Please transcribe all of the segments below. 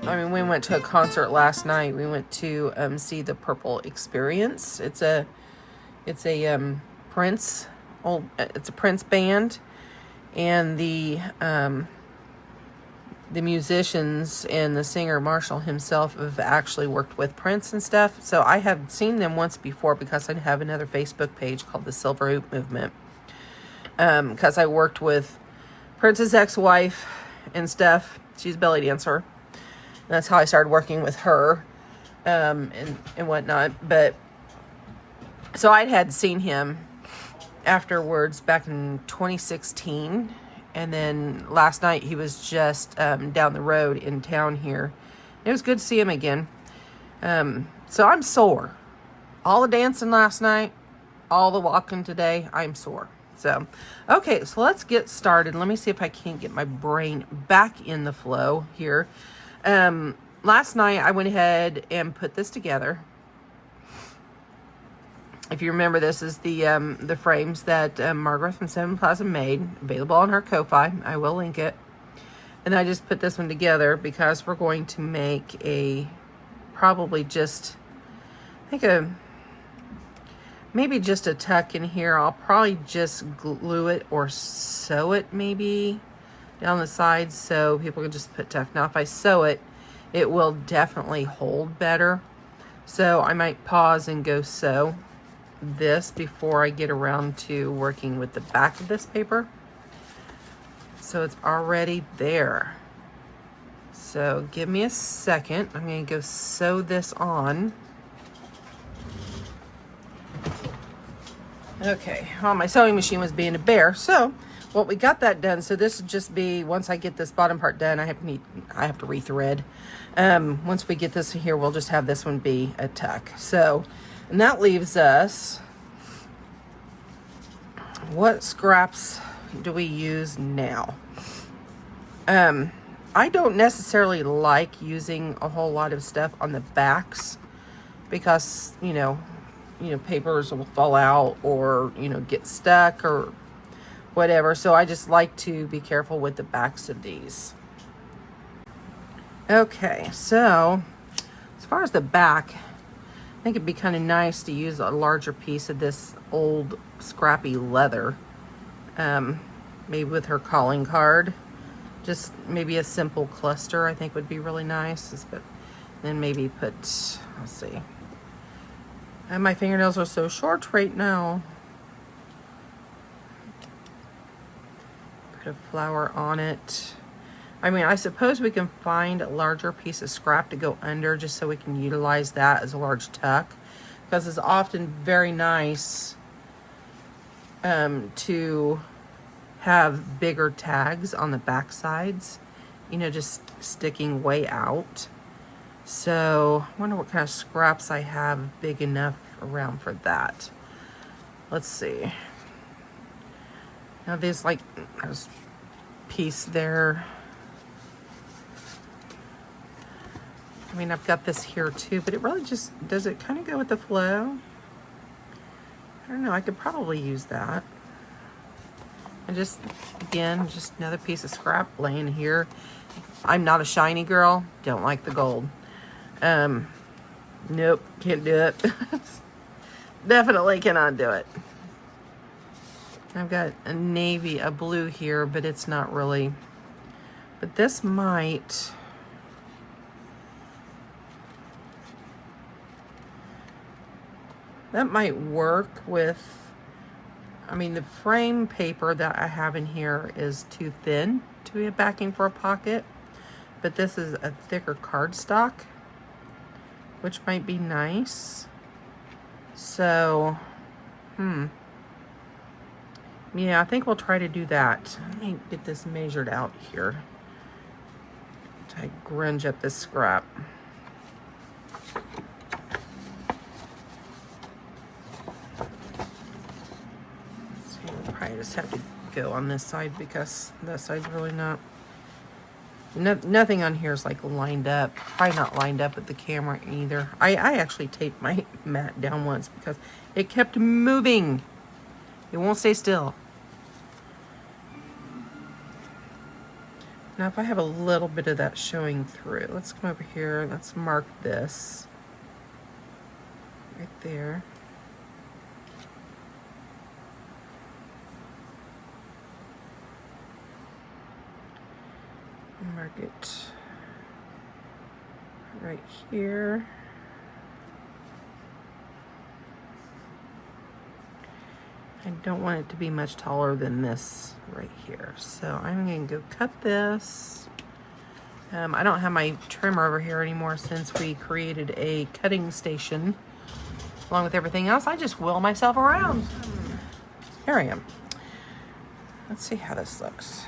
we went to a concert last night. We went to see the Purple Experience. It's a Prince it's a Prince band, and the musicians and the singer Marshall himself have actually worked with Prince and stuff. So I have seen them once before because I have another Facebook page called the Silver Hoop Movement. Because I worked with Prince's ex-wife and stuff. She's a belly dancer. And that's how I started working with her, and whatnot. But so I had seen him afterwards back in 2016. And then last night he was just down the road in town here. It was good to see him again. So I'm sore. All the dancing last night, all the walking today, I'm sore. So, okay, so let's get started. Let me see if I can't get my brain back in the flow here. Last night I went ahead and put this together. If you remember, this is the frames that Margaret from Seven Plaza made, available on her Ko-Fi. I will link it. And I just put this one together because we're going to make probably just, maybe just a tuck in here. I'll probably just glue it or sew it maybe down the sides so people can just put tuck. Now if I sew it, it will definitely hold better. So I might pause and go sew this before I get around to working with the back of this paper. So it's already there. So give me a second. I'm going to go sew this on. Okay, well, my sewing machine was being a bear, so well, we got that done. So this would just be, once I get this bottom part done, I have to rethread. Once we get this here, we'll just have this one be a tuck. So, and that leaves us, what scraps do we use now? I don't necessarily like using a whole lot of stuff on the backs because, papers will fall out or, get stuck or whatever. So I just like to be careful with the backs of these. Okay, so as far as the back, I think it'd be kind of nice to use a larger piece of this old scrappy leather. Maybe with her calling card. Just maybe a simple cluster I think would be really nice. But then maybe put, let's see. And my fingernails are so short right now. Put a flower on it. I suppose we can find a larger piece of scrap to go under just so we can utilize that as a large tuck. Because it's often very nice to have bigger tags on the back sides. Just sticking way out. So, I wonder what kind of scraps I have big enough around for that. Let's see. Now there's there's a piece there. I've got this here too, but it really just, does it kind of go with the flow? I don't know, I could probably use that. And just, again, just another piece of scrap laying here. I'm not a shiny girl, don't like the gold. Nope, can't do it. Definitely cannot do it. I've got a navy, a blue here, but it's not really. But this might. That might work with, the frame paper that I have in here is too thin to be a backing for a pocket. But this is a thicker cardstock, which might be nice. So, yeah, I think we'll try to do that. Let me get this measured out here. I grunge up this scrap. So we'll probably just have to go on this side because that side's really not. Nothing on here is lined up. Probably not lined up with the camera either. I actually taped my mat down once because it kept moving. It won't stay still. Now if I have a little bit of that showing through, let's come over here, let's mark this right there. Mark it right here. I don't want it to be much taller than this right here. So I'm going to go cut this. I don't have my trimmer over here anymore since we created a cutting station. Along with everything else, I just wheel myself around. Here I am. Let's see how this looks.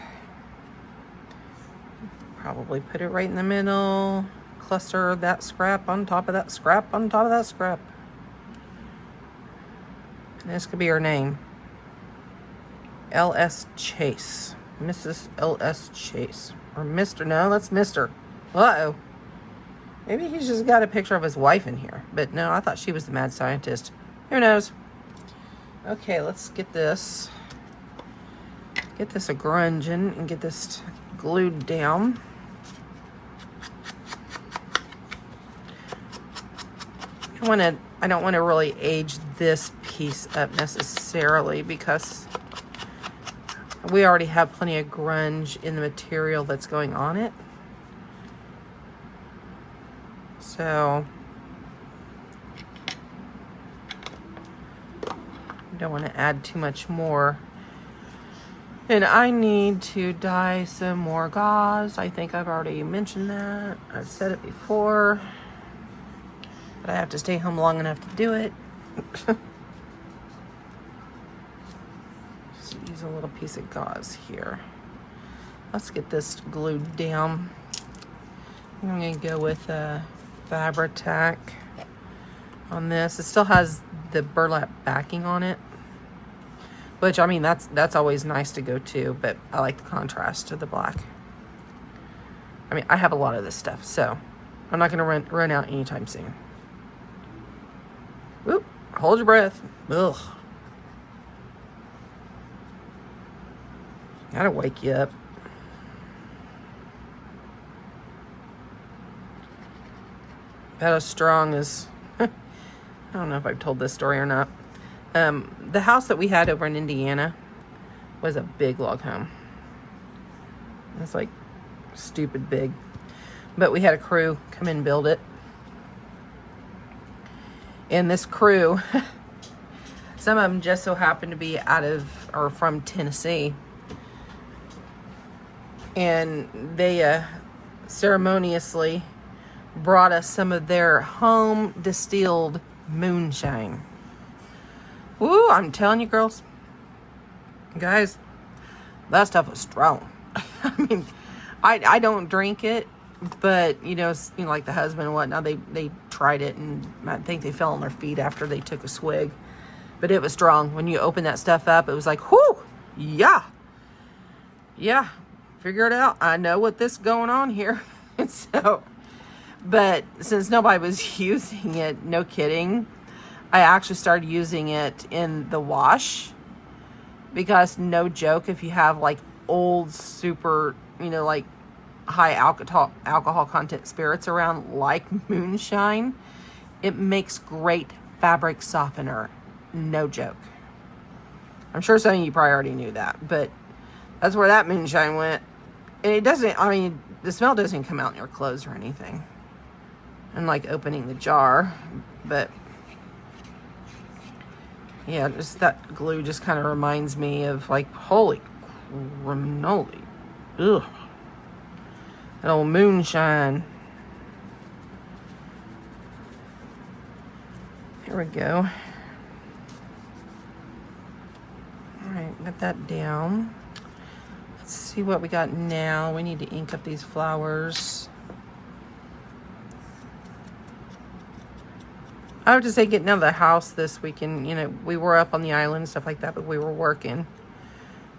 Probably put it right in the middle. Cluster that scrap on top of that scrap on top of that scrap. And this could be her name. L.S. Chase. Mrs. L.S. Chase. Or Mr. No, that's Mr. Uh-oh. Maybe he's just got a picture of his wife in here. But no, I thought she was the mad scientist. Who knows? Okay, let's get this. Get this a grunging and get this glued down. I don't want to really age this piece up necessarily because we already have plenty of grunge in the material that's going on it. So I don't want to add too much more. And I need to dye some more gauze. I think I've already mentioned that. I've said it before. But I have to stay home long enough to do it. Just use a little piece of gauze here. Let's get this glued down. I'm going to go with Fabri-Tac on this. It still has the burlap backing on it. Which, I mean, that's always nice to go to, but I like the contrast to the black. I mean, I have a lot of this stuff, so I'm not going to run out anytime soon. Oop, hold your breath. Ugh. Gotta wake you up. About as strong as, I don't know if I've told this story or not. The house that we had over in Indiana was a big log home. It's like stupid big. But we had a crew come in and build it. And this crew, some of them just so happened to be out of or from Tennessee. And they ceremoniously brought us some of their home distilled moonshine. Woo, I'm telling you, girls, guys, that stuff was strong. I mean, I don't drink it. But, like the husband and whatnot, they tried it, and I think they fell on their feet after they took a swig. But it was strong. When you open that stuff up, it was like, whoo, yeah. Yeah, figure it out. I know what this is going on here. And so, but since nobody was using it, no kidding, I actually started using it in the wash. Because no joke, if you have like old, super, like high alcohol content spirits around like moonshine, it makes great fabric softener. No joke. I'm sure some of you probably already knew that, but that's where that moonshine went. And it doesn't, I mean, the smell doesn't come out in your clothes or anything. Unlike opening the jar, but yeah, just that glue just kind of reminds me of like, holy cannoli. Ugh. That old moonshine. Here we go. Alright, got that down. Let's see what we got now. We need to ink up these flowers. I have to say, getting out of the house this weekend, we were up on the island and stuff like that, but we were working.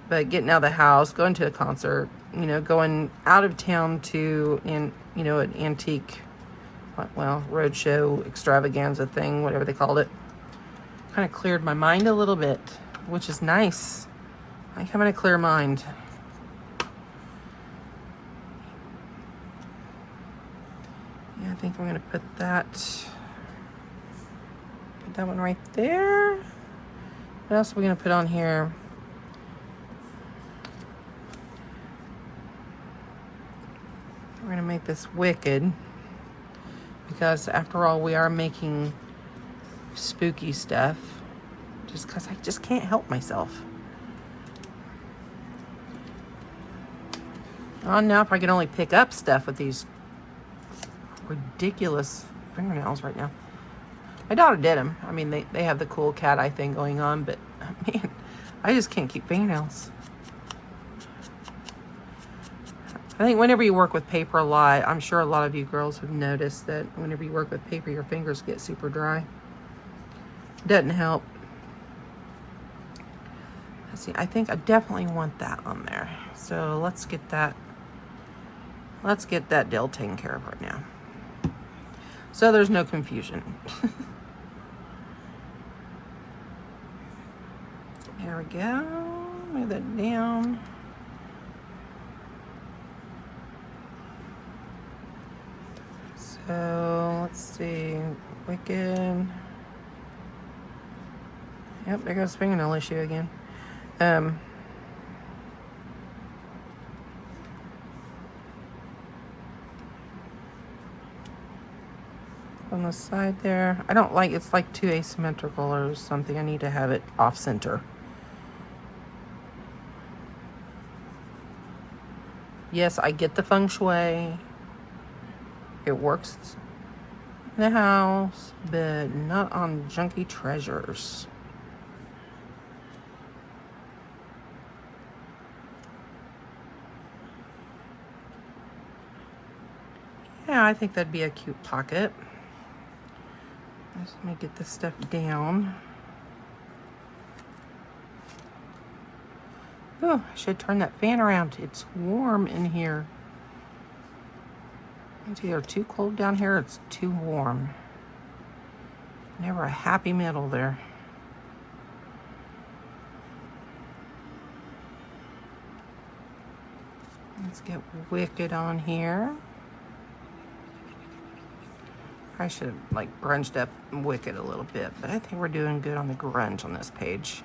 But getting out of the house, going to a concert, going out of town to, an antique, roadshow extravaganza thing, whatever they called it. Kind of cleared my mind a little bit, which is nice. I like having a clear mind. think I'm going to put that one right there. What else are we going to put on here? We're going to make this wicked, because after all, we are making spooky stuff, just because I just can't help myself. Oh, now if I could only pick up stuff with these ridiculous fingernails right now. My daughter did them. I mean, they have the cool cat eye thing going on, but man, I just can't keep fingernails. I think whenever you work with paper a lot, I'm sure a lot of you girls have noticed that whenever you work with paper, your fingers get super dry. Doesn't help. Let's see, I think I definitely want that on there. So let's get that deal taken care of right now. So there's no confusion. There we go. Move that down. So let's see. Wicked. Yep, there goes fingernail issue again. On the side there. I don't like, it's like too asymmetrical or something. I need to have it off center. Yes, I get the feng shui. It works in the house, but not on junky treasures. Yeah, I think that'd be a cute pocket. Let me get this stuff down. Oh, I should turn that fan around. It's warm in here. It's either too cold down here or it's too warm. Never a happy middle there. Let's get wicked on here. I should have like grunged up wicked a little bit, but I think we're doing good on the grunge on this page.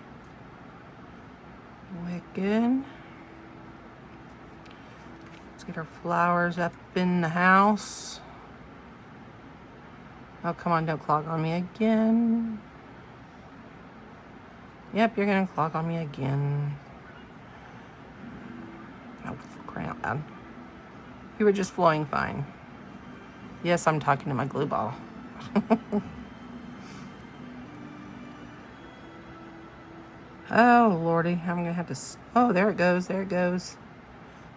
Wicked. Let's get our flowers up in the house. Oh, come on, don't clog on me again. Yep, you're gonna clog on me again. Oh, for crying out loud. You were just flowing fine. Yes, I'm talking to my glue ball. Oh, Lordy, I'm gonna have to, oh, there it goes, there it goes.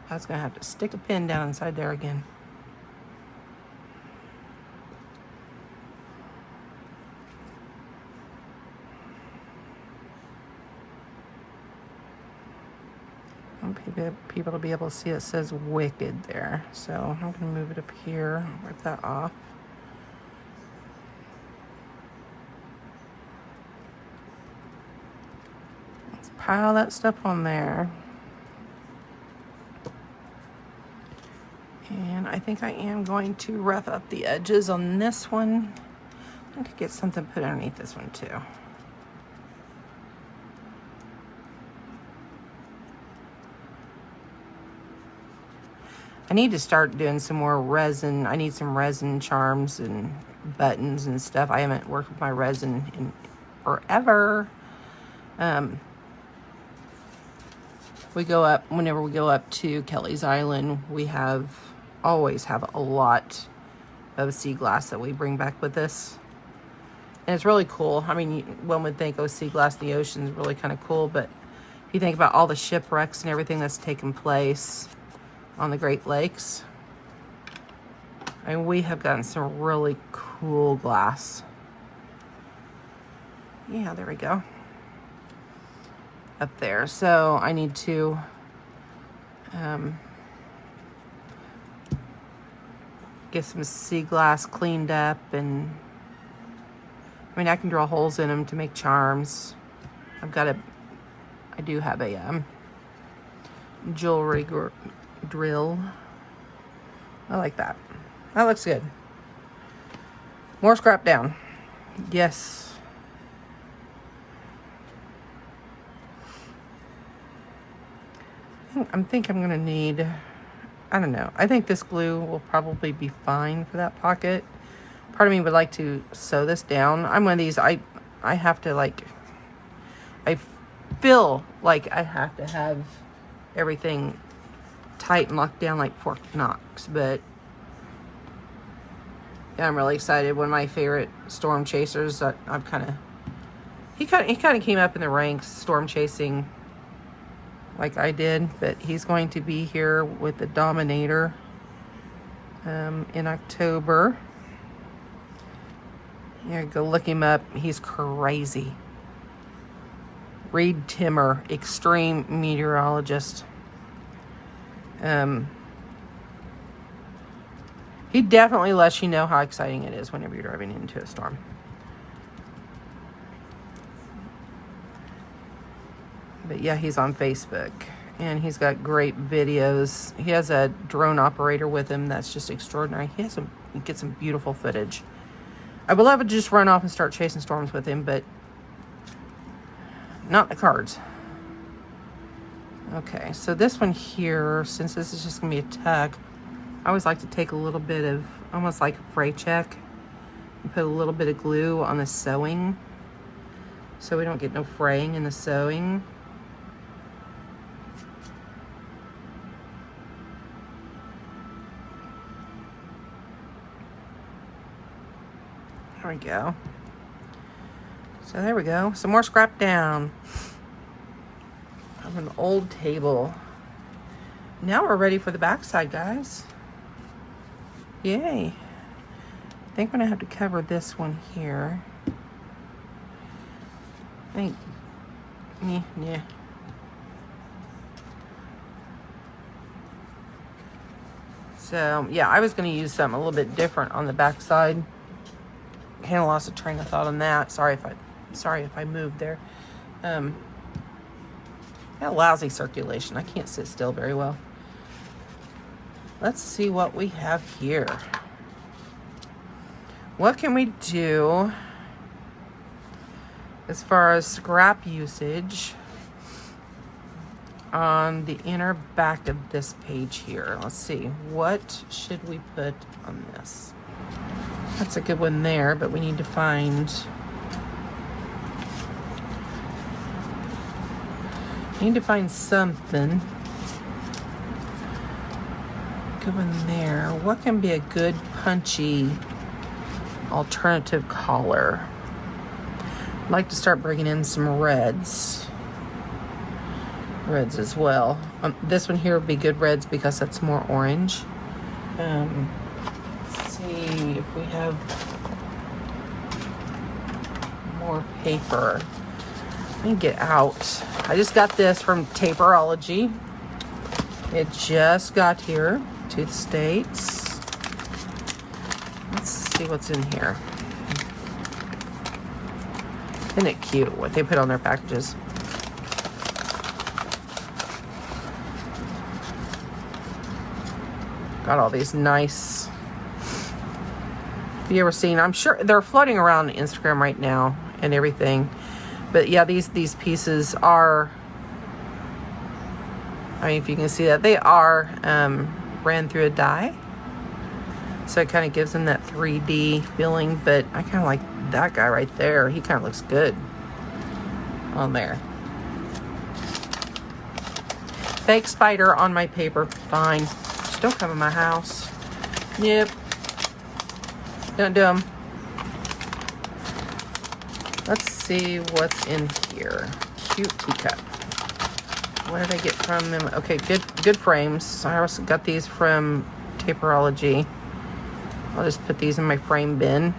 I was gonna have to stick a pin down inside there again. People will be able to see it says wicked there. So I'm gonna move it up here, rip that off. Let's pile that stuff on there. And I think I am going to rough up the edges on this one. I could get something put underneath this one too. I need to start doing some more resin. I need some resin charms and buttons and stuff. I haven't worked with my resin in forever. Whenever we go up to Kelly's Island, we always have a lot of sea glass that we bring back with us. And it's really cool. I mean, one would think, oh, sea glass in the ocean is really kind of cool, but if you think about all the shipwrecks and everything that's taken place on the Great Lakes, I mean, we have gotten some really cool glass. Yeah, there we go. Up there. So I need to get some sea glass cleaned up, and I mean, I can drill holes in them to make charms. I do have a jewelry drill. I like that. That looks good. More scrap down. Yes. I think I'm going to need, I don't know. I think this glue will probably be fine for that pocket. Part of me would like to sew this down. I'm one of these, I have to like, I feel like I have to have everything tight and locked down like Fort Knox, but yeah, I'm really excited. One of my favorite storm chasers that I've he kind of came up in the ranks storm chasing like I did, but he's going to be here with the Dominator in October. Yeah, go look him up. He's crazy. Reed Timmer, extreme meteorologist. He definitely lets you know how exciting it is whenever you're driving into a storm. But yeah, he's on Facebook and he's got great videos. He has a drone operator with him that's just extraordinary. He gets some beautiful footage. I would love to just run off and start chasing storms with him, but not the cards. Okay, so this one here, since this is just gonna be a tuck, I always like to take a little bit of, almost like a fray check, and put a little bit of glue on the sewing so we don't get no fraying in the sewing. There we go. So there we go. Some more scrap down. Of an old table. Now we're ready for the backside, guys. Yay. I think I'm gonna have to cover this one here. I think, yeah. So yeah, I was gonna use something a little bit different on the backside. Kind of lost a train of thought on that. Sorry if I moved there. Got lousy circulation. I can't sit still very well. Let's see what we have here. What can we do as far as scrap usage on the inner back of this page here? Let's see. What should we put on this? That's a good one there, but we need to find something. Good one there. What can be a good punchy alternative color? I'd like to start bringing in some reds as well. This one here would be good reds because that's more orange. Let's see if we have more paper. Let me get out. I just got this from Taperology. It just got here to the States. Let's see what's in here. Isn't it cute what they put on their packages? Got all these nice. Have you ever seen? I'm sure they're floating around Instagram right now and everything. But yeah, these pieces are, I mean, if you can see that, they are ran through a die. So it kind of gives them that 3D feeling, but I kind of like that guy right there. He kind of looks good on there. Fake spider on my paper. Fine. Just don't come in my house. Yep. Don't do them. Let's see what's in here. Cute teacup. What did I get from them? Okay, good frames. I also got these from Taperology. I'll just put these in my frame bin.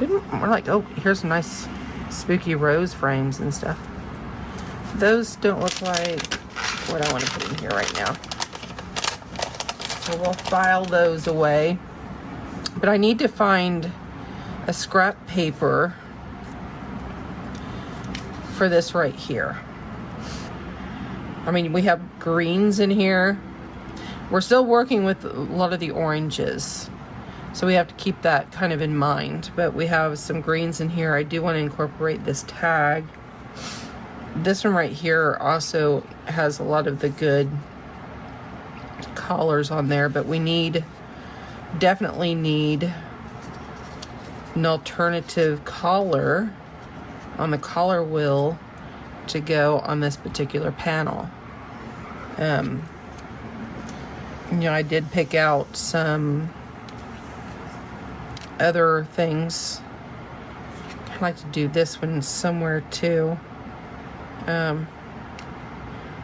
We're like, oh, here's some nice spooky rose frames and stuff. Those don't look like what I want to put in here right now. So we'll file those away. But I need to find a scrap paper for this right here. I mean, we have greens in here. We're still working with a lot of the oranges. So we have to keep that kind of in mind. But we have some greens in here. I do want to incorporate this tag. This one right here also has a lot of the good collars on there, but we definitely need an alternative collar on the collar wheel to go on this particular panel. You know, I did pick out some other things. I'd like to do this one somewhere too. On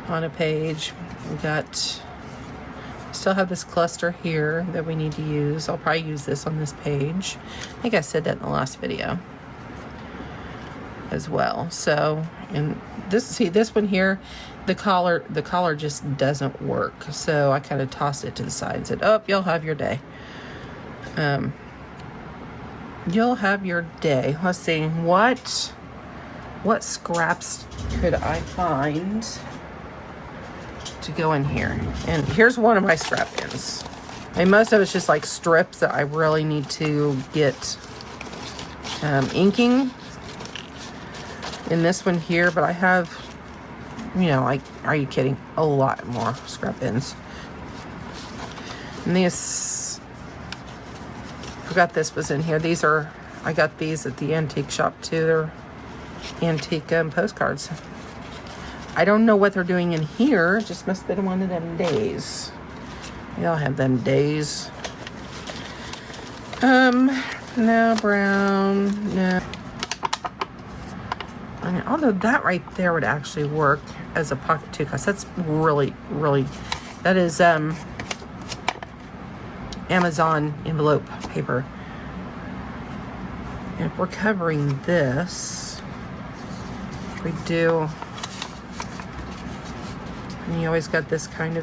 a page, we got, still have this cluster here that we need to use. I'll probably use this on this page. I think I said that in the last video as well. So, and this, see this one here, the collar just doesn't work. So I kind of tossed it to the side and said, oh, you'll have your day. You'll have your day. Let's see, what scraps could I find to go in here? And here's one of my scrap bins. And most of it's just like strips that I really need to get inking in this one here. But I have, you know, like, are you kidding? A lot more scrap bins. And these, forgot this was in here. These are, I got these at the antique shop too. They're antique postcards. I don't know what they're doing in here. It just must have been one of them days. We all have them days. No brown, no. I mean, although that right there would actually work as a pocket too, because that's really, really, that is Amazon envelope paper. And if we're covering this, we do, and you always got this kind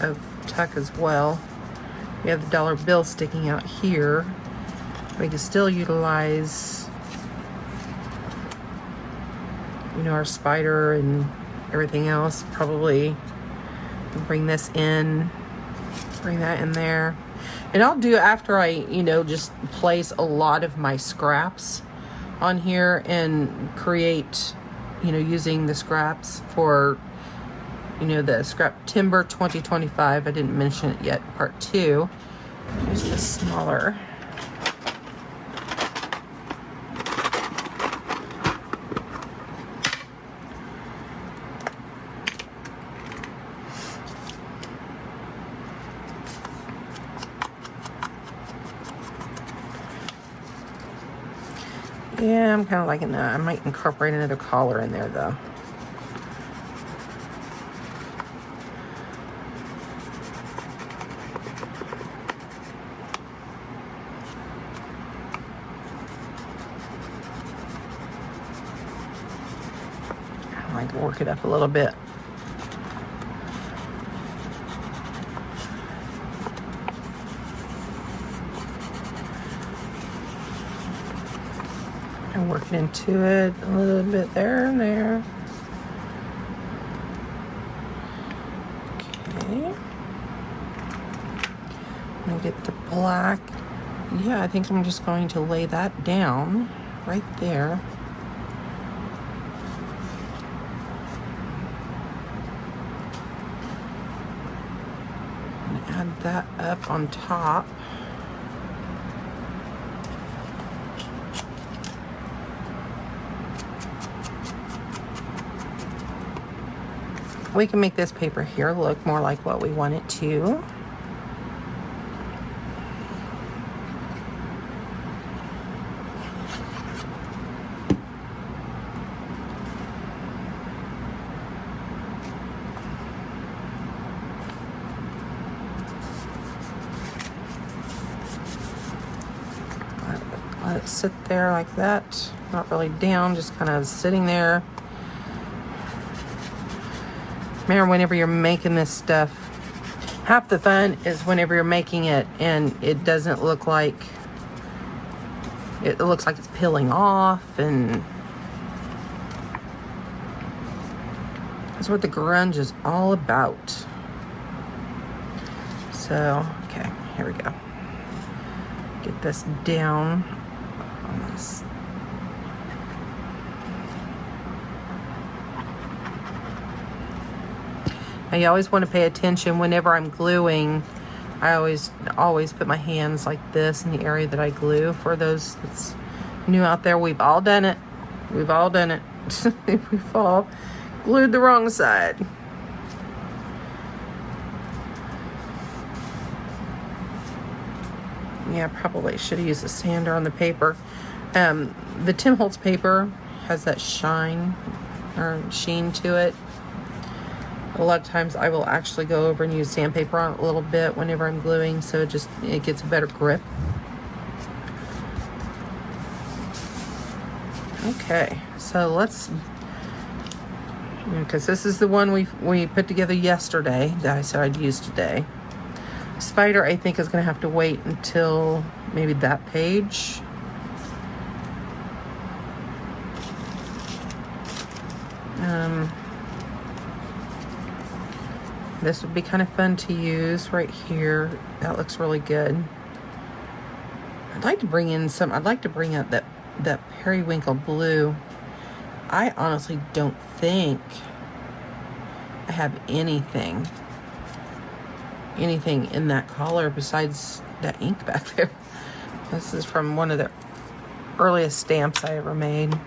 of tuck as well. We have the dollar bill sticking out here. We can still utilize, you know, our spider and everything else. Probably bring this in, bring that in there. And I'll do, after I, you know, just place a lot of my scraps on here and create, you know, using the scraps for, you know, the Scrap Timber 2025. I didn't mention it yet, part 2. Here's the smaller. Yeah, I'm kind of liking that. I might incorporate another collar in there though. I might work it up a little bit. And work into it a little bit there and there. Okay. I'm gonna get the black. Yeah, I think I'm just going to lay that down right there. And add that up on top. We can make this paper here look more like what we want it to. Let it sit there like that, not really down, just kind of sitting there. Remember, whenever you're making this stuff, half the fun is whenever you're making it and it doesn't look like, it looks like it's peeling off, and that's what the grunge is all about. So, okay, here we go. get this down on this. Now you always want to pay attention whenever I'm gluing. I always put my hands like this in the area that I glue. For those that's new out there, we've all done it. We've all done it. We've all glued the wrong side. Yeah, probably should have used a sander on the paper. The Tim Holtz paper has that shine or sheen to it. A lot of times I will actually go over and use sandpaper on it a little bit whenever I'm gluing, so it gets a better grip. Okay, so let's, because this is the one we put together yesterday that I said I'd use today. Spider, I think, is going to have to wait until maybe that page. This would be kind of fun to use right here. That looks really good. I'd like to bring out that periwinkle blue. I honestly don't think I have anything in that color besides that ink back there. This is from one of the earliest stamps I ever made.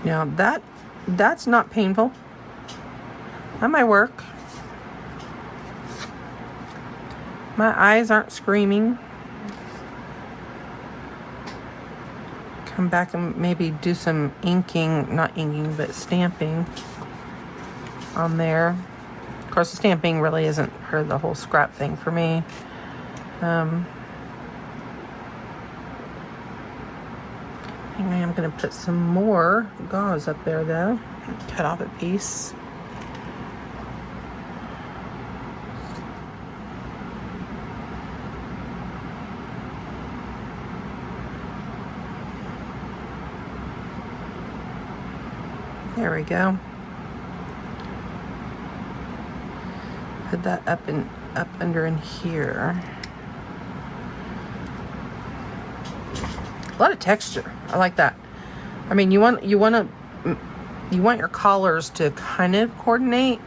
Now that's not painful. That might work. My eyes aren't screaming. Come back and maybe do some inking, not inking, but stamping on there. Of course, the stamping really isn't part of the whole scrap thing for me. I am going to put some more gauze up there though. Cut off a piece. There we go. Put that up under in here. A lot of texture. I like that. I mean, you want your collars to kind of coordinate,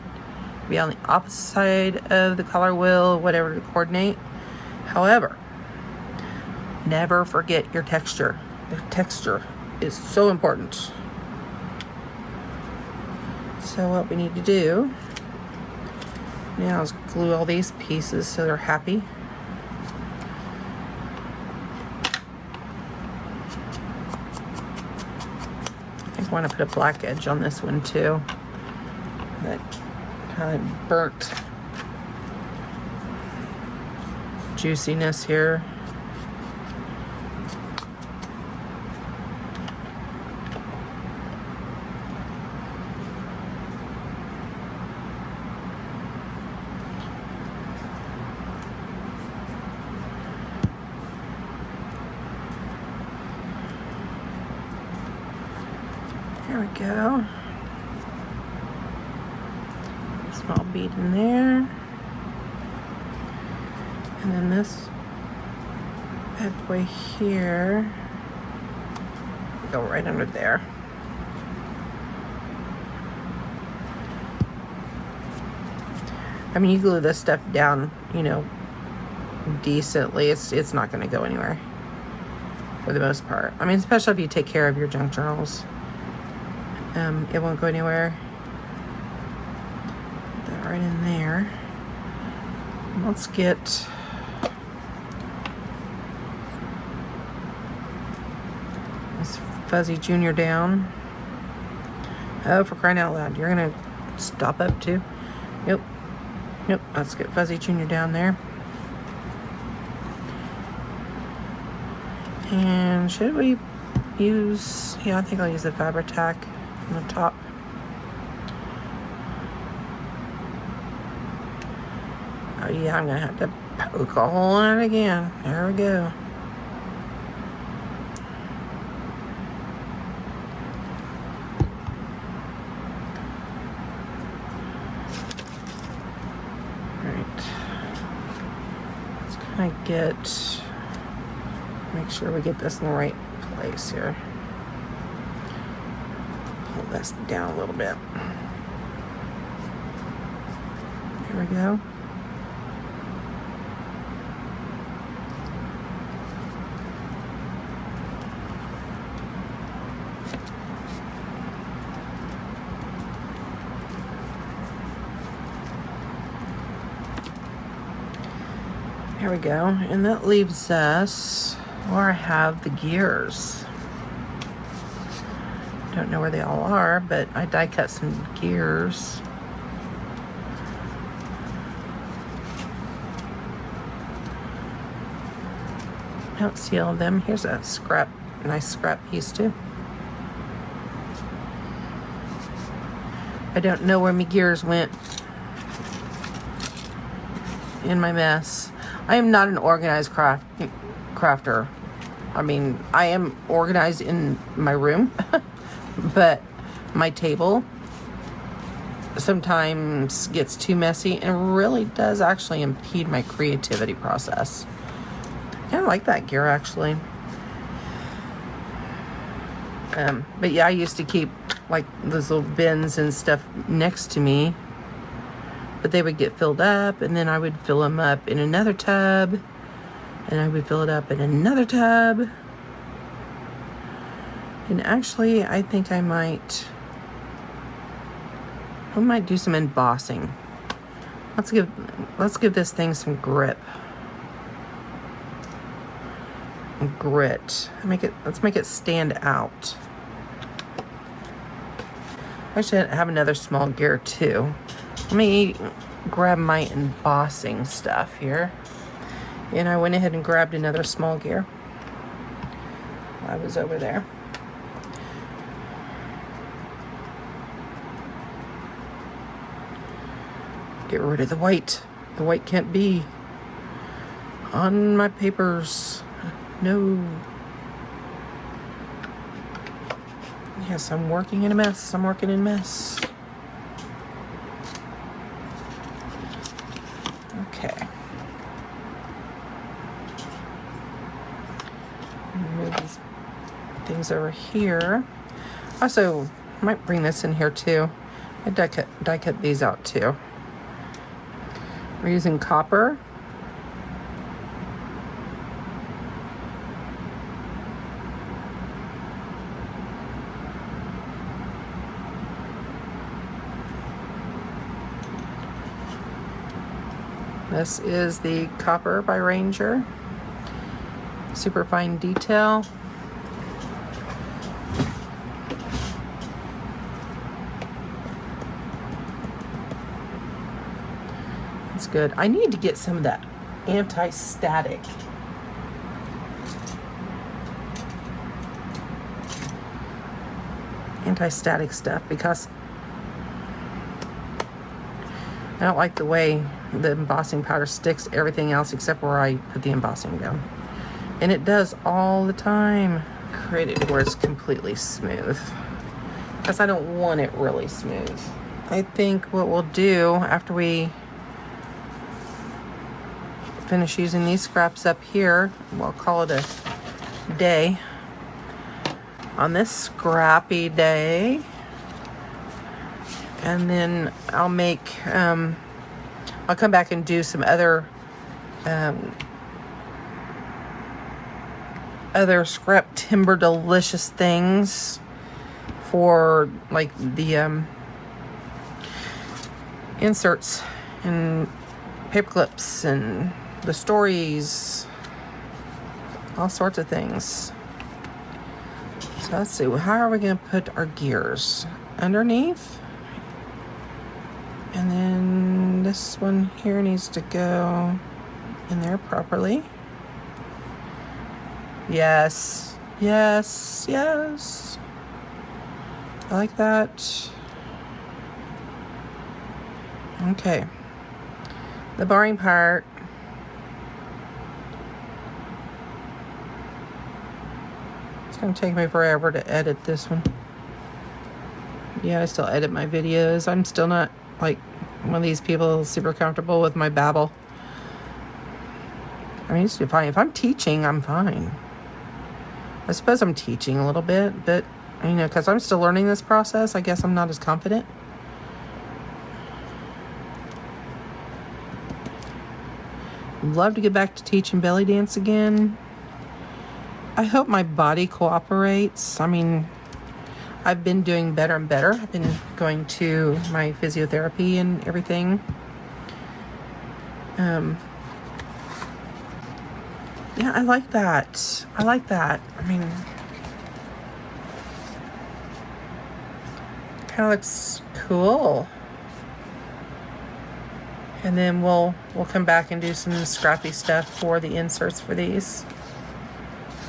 be on the opposite side of the collar wheel, whatever to coordinate. However, never forget your texture. The texture is so important. So what we need to do now is glue all these pieces so they're happy. I want to put a black edge on this one too. That kind of burnt juiciness here. There we go. Small bead in there. And then this bad boy here, go right under there. I mean, you glue this stuff down, decently. It's not going to go anywhere for the most part. I mean, especially if you take care of your junk journals. It won't go anywhere. Put that right in there. Let's get this Fuzzy Junior down. Oh, for crying out loud. You're going to stop up too? Yep. Let's get Fuzzy Junior down there. And should we use, I think I'll use the Fabri-Tac on the top. Oh yeah, I'm gonna have to poke a hole in it again. There we go. Make sure we get this in the right place here. Pull this down a little bit. Here we go. Here we go, and that leaves us where I have the gears. Don't know where they all are, but I die cut some gears. Don't see all of them. Here's a nice scrap piece too. I don't know where my gears went in my mess. I am not an organized crafter. I mean, I am organized in my room, but my table sometimes gets too messy and really does actually impede my creativity process. I like that gear actually. But yeah, I used to keep like those little bins and stuff next to me, but they would get filled up, and then I would fill them up in another tub, and I would fill it up in another tub. And actually, I think I might do some embossing. Let's give this thing some grip. Grit. Let's make it stand out. I should have another small gear too. Let me grab my embossing stuff here. And I went ahead and grabbed another small gear. I was over there. Get rid of the white. The white can't be on my papers. No. Yes, I'm working in a mess. I'm working in a mess. Okay. Move these things over here. Also, I might bring this in here too. I die cut these out too. We're using copper. This is the Copper by Ranger. Super fine detail. It's good. I need to get some of that anti-static. Anti-static stuff, because I don't like the way the embossing powder sticks everything else except where I put the embossing down. And it does all the time. Create it where it's completely smooth, because I don't want it really smooth. I think what we'll do after we finish using these scraps up here, we'll call it a day. On this scrappy day, and then I'll make, I'll come back and do some other scrap timber delicious things for like the inserts and paper clips and the stories, all sorts of things. So let's see, how are we going to put our gears? Underneath. And then this one here needs to go in there properly. Yes, yes, yes. I like that. Okay. the boring part. It's going to take me forever to edit this one. Yeah, I still edit my videos. I'm still not like one of these people super comfortable with my babble. I mean, it's fine. If I'm teaching, I'm fine. I suppose I'm teaching a little bit, but, you know, because I'm still learning this process, I guess I'm not as confident. Love to get back to teaching belly dance again. I hope my body cooperates. I mean, I've been doing better and better. I've been going to my physiotherapy and everything. Yeah, I like that. I like that. I mean, kind of looks cool. And then we'll come back and do some scrappy stuff for the inserts for these.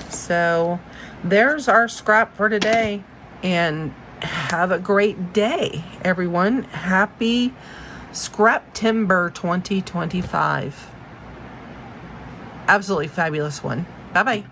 So there's our scrap for today. And have a great day, everyone. Happy Scraptember 2025. Absolutely fabulous one. Bye-bye.